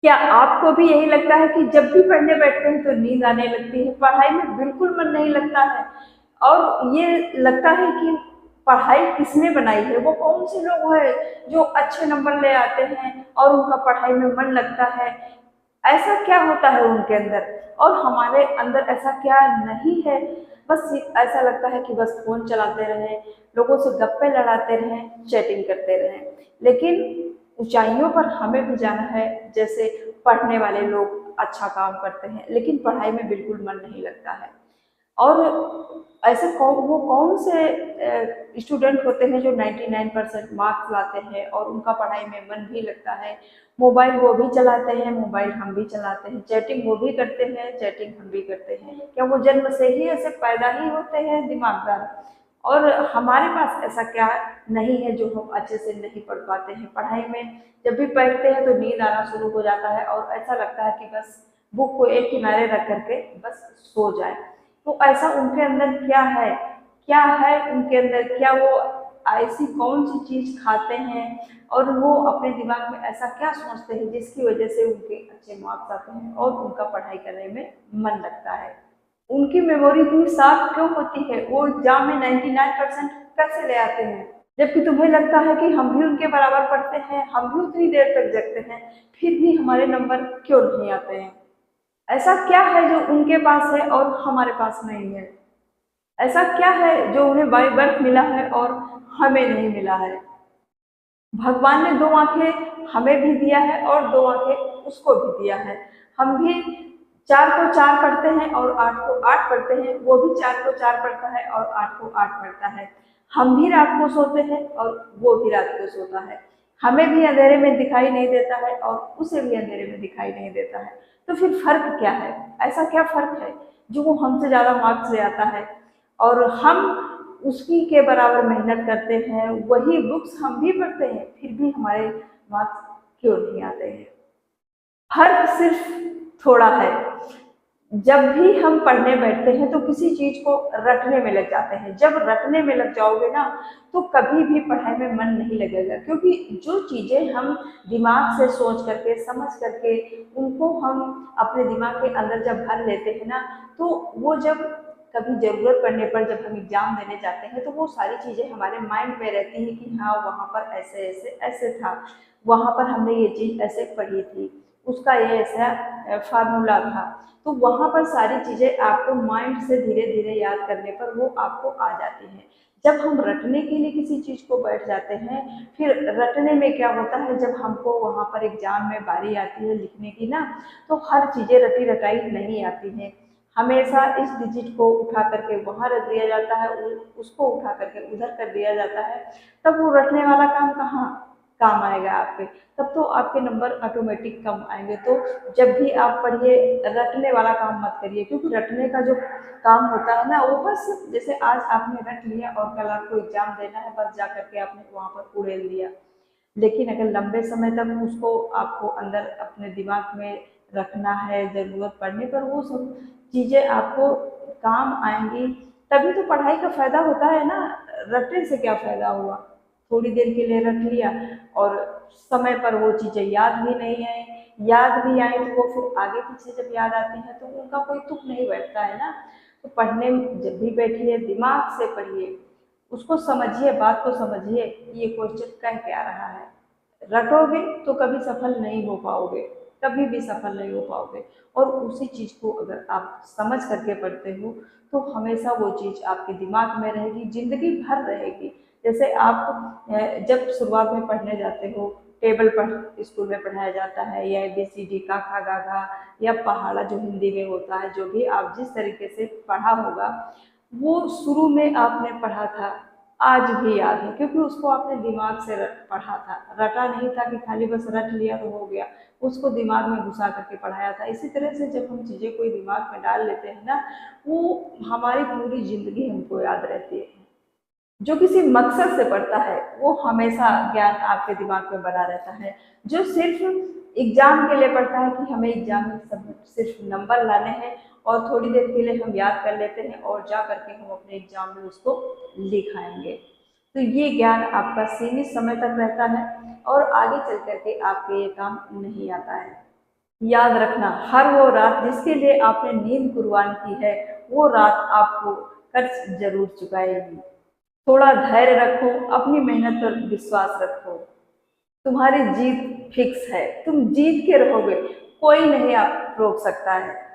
क्या आपको भी यही लगता है कि जब भी पढ़ने बैठते हैं तो नींद आने लगती है, पढ़ाई में बिल्कुल मन नहीं लगता है और ये लगता है कि पढ़ाई किसने बनाई है? वो कौन से लोग हैं जो अच्छे नंबर ले आते हैं और उनका पढ़ाई में मन लगता है? ऐसा क्या होता है उनके अंदर और हमारे अंदर ऐसा क्या नहीं है? बस ऐसा लगता है कि बस फोन चलाते रहें, लोगों से गप्पे लड़ाते रहें, चैटिंग करते रहें। लेकिन ऊंचाइयों पर हमें भी जाना है। जैसे पढ़ने वाले लोग अच्छा काम करते हैं लेकिन पढ़ाई में बिल्कुल मन नहीं लगता है। और ऐसे वो कौन से स्टूडेंट होते हैं जो 99% मार्क्स लाते हैं और उनका पढ़ाई में मन भी लगता है। मोबाइल वो भी चलाते हैं, मोबाइल हम भी चलाते हैं, चैटिंग वो भी करते हैं, चैटिंग हम भी करते हैं। क्या वो जन्म से ही ऐसे पैदा ही होते हैं दिमागदार? और हमारे पास ऐसा क्या नहीं है जो हम अच्छे से नहीं पढ़ पाते हैं? पढ़ाई में जब भी बैठते हैं तो नींद आना शुरू हो जाता है और ऐसा लगता है कि बस बुक को एक किनारे रख करके बस सो जाए। तो ऐसा उनके अंदर क्या है? क्या है उनके अंदर? क्या वो ऐसी कौन सी चीज खाते हैं और वो अपने दिमाग में ऐसा क्या सोचते हैं जिसकी वजह से उनके अच्छे मार्क्स आते हैं और उनका पढ़ाई करने में मन लगता है? उनकी मेमोरी इतनी शार्प क्यों होती है? वो एग्जाम में 99% कैसे ले आते हैं? जबकि तुम्हें लगता है कि हम भी उनके बराबर पढ़ते हैं, हम भी उतनी देर तक जगते हैं, फिर भी हमारे नंबर क्यों नहीं आते हैं? ऐसा क्या है जो उनके पास है और हमारे पास नहीं है? ऐसा क्या है जो उन्हें बाय बर्थ मिला है और हमें नहीं मिला है? भगवान ने दो आंखें हमें भी दिया है और दो आंखें उसको भी दिया है। हम भी चार को चार पढ़ते हैं और आठ को आठ पढ़ते हैं, वो भी चार को चार पढ़ता है और आठ को आठ पढ़ता है। हम भी रात को सोते हैं और वो भी रात को सोता है। हमें भी अंधेरे में दिखाई नहीं देता है और उसे भी अंधेरे में दिखाई नहीं देता है। तो फिर फर्क क्या है? ऐसा क्या फर्क है जो वो हमसे ज्यादा मार्क्स ले आता है और हम उसकी के बराबर मेहनत करते हैं, वही बुक्स हम भी पढ़ते हैं, फिर भी हमारे मार्क्स क्यों नहीं आते हैं? फर्क सिर्फ थोड़ा है। जब भी हम पढ़ने बैठते हैं तो किसी चीज को रटने में लग जाते हैं। जब रटने में लग जाओगे ना तो कभी भी पढ़ाई में मन नहीं लगेगा, क्योंकि जो चीजें हम दिमाग से सोच करके समझ करके उनको हम अपने दिमाग के अंदर जब भर लेते हैं ना, तो वो जब कभी जरूरत पड़ने पर जब हम एग्जाम देने जाते हैं तो वो सारी चीजें हमारे माइंड में रहती है कि हाँ वहां पर ऐसे ऐसे ऐसे था, वहां पर हमने ये चीज ऐसे पढ़ी थी, उसका ये ऐसा फार्मूला था। तो वहां पर सारी चीजें आपको माइंड से धीरे धीरे याद करने पर वो आपको आ जाती हैं। जब हम रटने के लिए किसी चीज को बैठ जाते हैं, फिर रटने में क्या होता है, जब हमको वहां पर एग्जाम में बारी आती है लिखने की ना, तो हर चीजें रटी रटाई नहीं आती हैं। हमेशा इस डिजिट को उठा करके वहां रख दिया जाता है, उसको उठा करके उधर कर दिया जाता है। तब वो रटने वाला काम कहाँ काम आएगा आपके? तब तो आपके नंबर ऑटोमेटिक कम आएंगे। तो जब भी आप पढ़िए, रटने वाला काम मत करिए, क्योंकि रटने का जो काम होता है ना वो बस जैसे आज आपने रट लिया और कल आपको एग्जाम देना है, बस जा करके आपने वहां पर उड़ेल दिया। लेकिन अगर लंबे समय तक उसको आपको अंदर अपने दिमाग में रखना है, जरूरत पड़ने पर वो सब चीजें आपको काम आएंगी। तभी तो पढ़ाई का फायदा होता है ना। रटने से क्या फायदा हुआ? थोड़ी देर के लिए रख लिया और समय पर वो चीजें याद भी नहीं आई। याद भी आई तो वो फिर आगे पीछे जब याद आती है तो उनका कोई तुक नहीं बैठता है ना। तो पढ़ने जब भी बैठिए दिमाग से पढ़िए, उसको समझिए, बात को समझिए कि ये क्वेश्चन कह क्या रहा है। रटोगे तो कभी सफल नहीं हो पाओगे, कभी भी सफल नहीं हो पाओगे। और उसी चीज को अगर आप समझ करके पढ़ते हो तो हमेशा वो चीज आपके दिमाग में रहेगी, जिंदगी भर रहेगी। जैसे आप जब शुरुआत में पढ़ने जाते हो, टेबल पढ़ स्कूल में पढ़ाया जाता है, या ABCD का खा गा घा, या पहाड़ा जो हिंदी में होता है, जो भी आप जिस तरीके से पढ़ा होगा वो शुरू में आपने पढ़ा था, आज भी याद है, क्योंकि उसको आपने दिमाग से पढ़ा था। रटा नहीं था कि खाली बस रट लिया तो हो गया, उसको दिमाग में घुसा करके पढ़ाया था। इसी तरह से जब हम चीजें कोई दिमाग में डाल लेते हैं ना, वो हमारी पूरी जिंदगी हमको याद रहती है। जो किसी मकसद से पढ़ता है वो हमेशा ज्ञान आपके दिमाग में बना रहता है। जो सिर्फ एग्जाम के लिए पढ़ता है कि हमें एग्जाम में सब सिर्फ नंबर लाने हैं और थोड़ी देर के लिए हम याद कर लेते हैं और जा करके हम अपने एग्जाम में उसको लिख आएंगे, तो ये ज्ञान आपका सीमित समय तक रहता है और आगे चल करके आपके ये काम नहीं आता है। याद रखना, हर वो रात जिसके लिए आपने नींद कुर्बान की है, वो रात आपको कर्ज जरूर चुकाएगी। थोड़ा धैर्य रखो, अपनी मेहनत पर विश्वास रखो। तुम्हारी जीत फिक्स है, तुम जीत के रहोगे, कोई नहीं आप रोक सकता है।